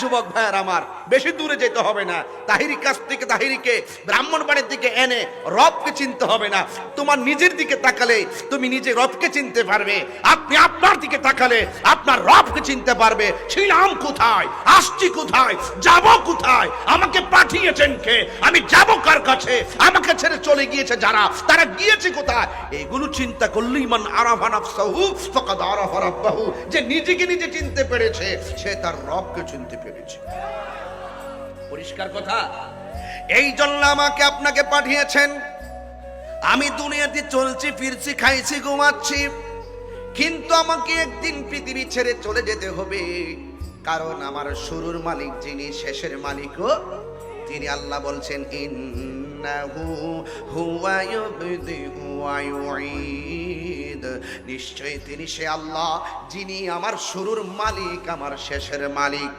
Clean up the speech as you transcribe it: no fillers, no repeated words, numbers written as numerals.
যুবক ভাইয়ের আমার, বেশি দূরে যেতে হবে না। তাহিরির কাছ থেকে তাহিরিকে ব্রাহ্মণবাড়ির দিকে এনে রবকে চিনতে হবে না। তোমার নিজের দিকে তাকালে তুমি নিজে রবকে চিনতে পারবে। আপনি আপনার দিকে তাকালে আপনার রবকে চিনতে পারবে। ছিলাম কোথায়, আসছি কোথায়, যাব কোথায়, আমাকে পাঠিয়েছেন কে, আমি যাব কার কাছে, আমাকে ছেড়ে চলে গিয়েছে যারা, তারা গিয়েছে কোথায়, এগুলো চিন্তা করলেই মান আরাফা নাফসাহু ফাকাদ আরাফা রাব্বাহু। যে নিজেকে নিজে চিনতে পেরেছে সে তার রবকে চিনতে পেরেছে। পরিষ্কার কথা। এই জন্য আমাকে আপনাকে পাঠিয়েছেন। আমি দুনিয়াতে চলছি ফিরছি, খাইছি ঘুমাচ্ছি, কিন্তু আমাকে একদিন পৃথিবী ছেড়ে চলে যেতে হবে। কারণ আমার শুরুর মালিক যিনি, শেষের মালিকও তিনি। আল্লাহ বলছেন ইন্নাহু হুয়া ইউবদিউ ওয়া ইউঈদ, নিশ্চয়ই তিনি সে আল্লাহ যিনি আমার শুরুর মালিক, আমার শেষের মালিক।